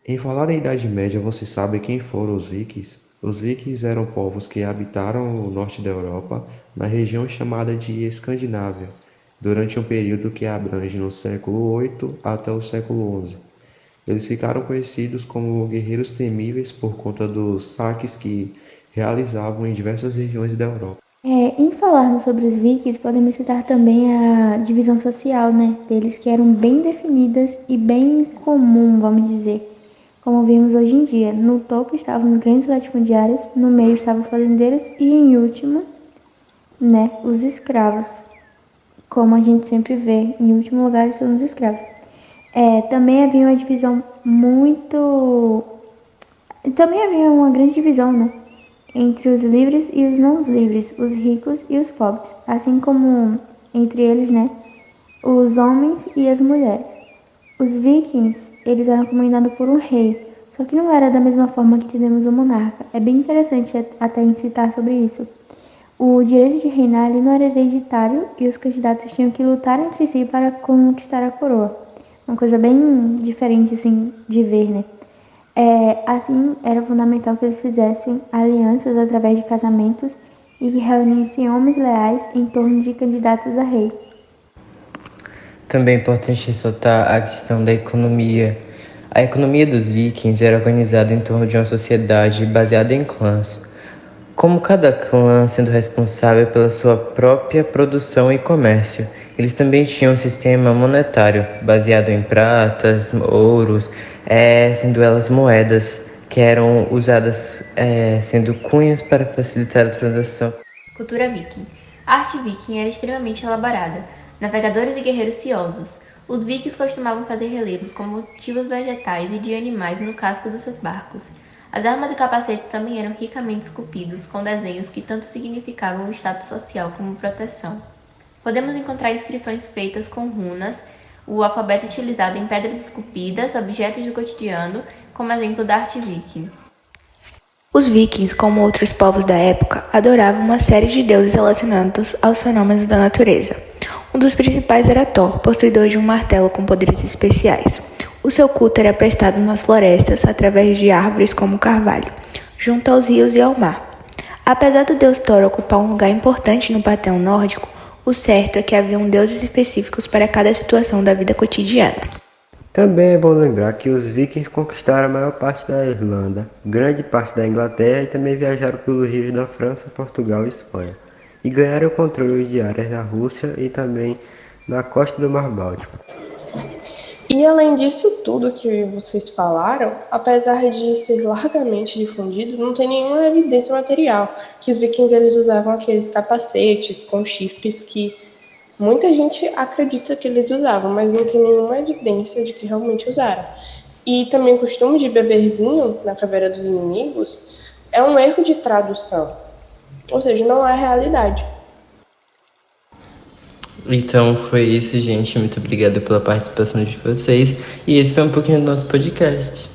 Em falar em Idade Média, você sabe quem foram os Vikings? Os Vikings eram povos que habitaram o norte da Europa, na região chamada de Escandinávia, durante um período que abrange no século VIII até o século XI. Eles ficaram conhecidos como guerreiros temíveis por conta dos saques que realizavam em diversas regiões da Europa. Em falarmos sobre os vikings, podemos citar também a divisão social, né, deles que eram bem definidas e bem comum, vamos dizer, como vimos hoje em dia. No topo estavam os grandes latifundiários, no meio estavam os fazendeiros e em último, né, os escravos. Como a gente sempre vê, em último lugar estão os escravos. Também havia uma divisão muito. Também havia uma grande divisão, né? Entre os livres e os não livres, os ricos e os pobres, assim como entre eles, né? Os homens e as mulheres. Os vikings, eles eram comandados por um rei, só que não era da mesma forma que temos o monarca. É bem interessante até citar sobre isso. O direito de reinar ele não era hereditário e os candidatos tinham que lutar entre si para conquistar a coroa. Uma coisa bem diferente assim de ver, né? Assim, era fundamental que eles fizessem alianças através de casamentos e que reunissem homens leais em torno de candidatos a rei. Também é importante ressaltar a questão da economia. A economia dos vikings era organizada em torno de uma sociedade baseada em clãs, como cada clã sendo responsável pela sua própria produção e comércio. Eles também tinham um sistema monetário baseado em pratas, ouros, sendo elas moedas que eram usadas sendo cunhas para facilitar a transação. Cultura viking. A arte viking era extremamente elaborada. Navegadores e guerreiros ciosos. Os vikings costumavam fazer relevos com motivos vegetais e de animais no casco dos seus barcos. As armas e capacetes também eram ricamente esculpidos, com desenhos que tanto significavam o status social como proteção. Podemos encontrar inscrições feitas com runas, o alfabeto utilizado em pedras esculpidas, objetos do cotidiano, como exemplo da arte viking. Os vikings, como outros povos da época, adoravam uma série de deuses relacionados aos fenômenos da natureza. Um dos principais era Thor, possuidor de um martelo com poderes especiais. O seu culto era prestado nas florestas, através de árvores como o carvalho, junto aos rios e ao mar. Apesar do deus Thor ocupar um lugar importante no panteão nórdico, o certo é que haviam deuses específicos para cada situação da vida cotidiana. Também é bom lembrar que os vikings conquistaram a maior parte da Irlanda, grande parte da Inglaterra e também viajaram pelos rios da França, Portugal e Espanha. E ganharam o controle de áreas na Rússia e também na costa do Mar Báltico. E além disso tudo que vocês falaram, apesar de ser largamente difundido, não tem nenhuma evidência material que os vikings eles usavam aqueles capacetes com chifres que muita gente acredita que eles usavam, mas não tem nenhuma evidência de que realmente usaram. E também o costume de beber vinho na caveira dos inimigos é um erro de tradução, ou seja, não é realidade. Então foi isso, gente. Muito obrigado pela participação de vocês. E esse foi um pouquinho do nosso podcast.